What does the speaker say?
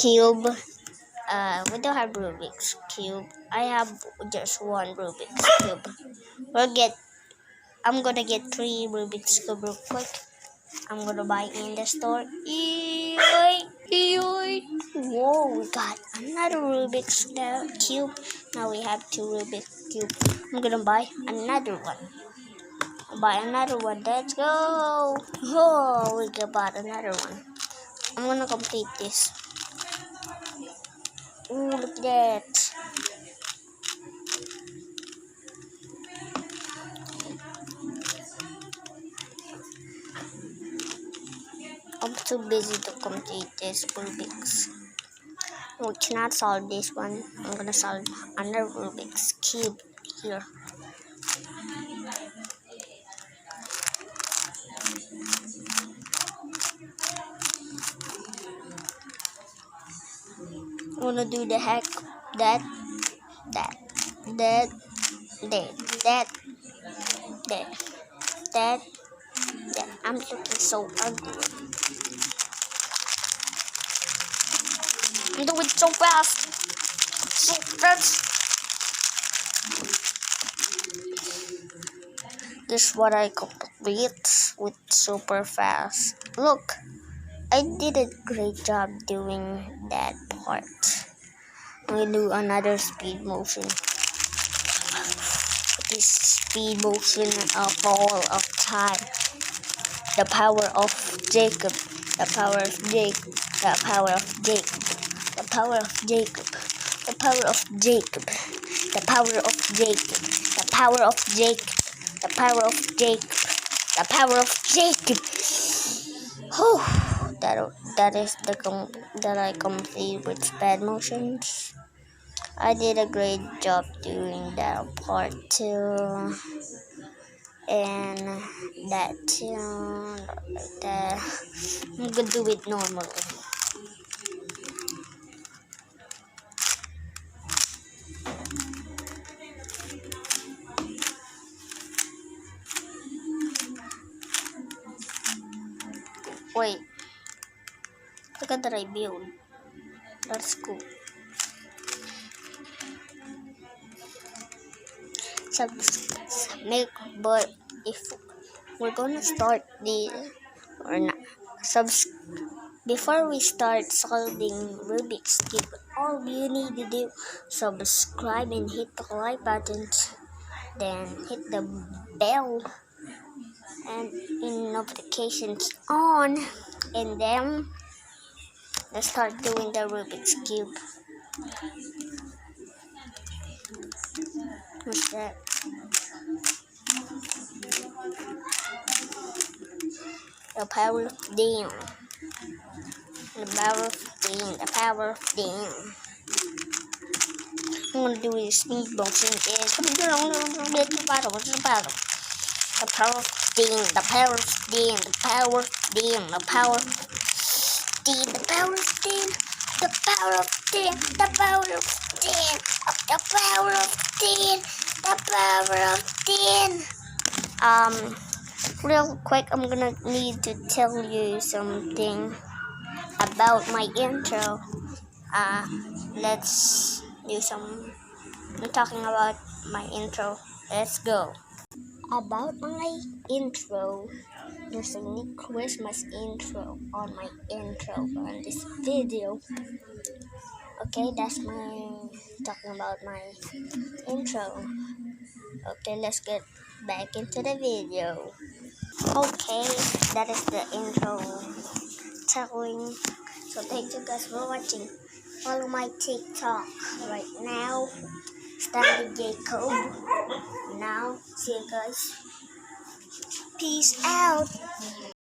cube. We don't have Rubik's cube. I have just one Rubik's cube. I'm gonna get 3 Rubik's cube real quick. I'm gonna buy in the store. Whoa, we got another Rubik's cube. Now we have 2 Rubik's cube. I'm gonna buy another one. Let's go. Oh, we got another one. I'm gonna complete this. Ooh, look at that. I'm too busy to complete this Rubik's. We cannot solve this one. I'm gonna solve another Rubik's cube here. I'm gonna do the heck that. I'm looking so ugly. I'm doing so fast. This is what I complete with super fast. Look, I did a great job doing that part. I'm gonna do another speed motion. This speed motion of all of time. The power of Jacob. The power of Jacob. The power of Jacob. The power of Jacob. The power of Jacob. The power of Jacob. The power of Jacob. The power of Jacob. The power of Jacob. Oh, that is that I complete with speed motions. I did a great job doing that part too. And that too, like that. I'm gonna do it normally. Wait, look at that I build. That's cool. But if we're gonna start the or not, before we start solving Rubik's Cube, all you need to do subscribe and hit the like button, then hit the bell and in notifications on, and then let's start doing the Rubik's Cube. What's that? The power of damn. The power of damn. The power of damn. I'm gonna do this speed motion is the power of damn. The power of damn. The power of damn. The power of damn. The power of damn. The power of damn. The power of damn. The power of damn. The power of damn. The power of damn. Real quick, I'm gonna need to tell you something about my intro. Let's do some. I'm talking about my intro. Let's go. About my intro, there's a new Christmas intro on my intro on this video. Okay, that's my talking about my intro. Okay, let's get back into the video. Okay, that is the intro telling. So thank you guys for watching. Follow my TikTok right now, Stanley Jacob. Now, see you guys. Peace out.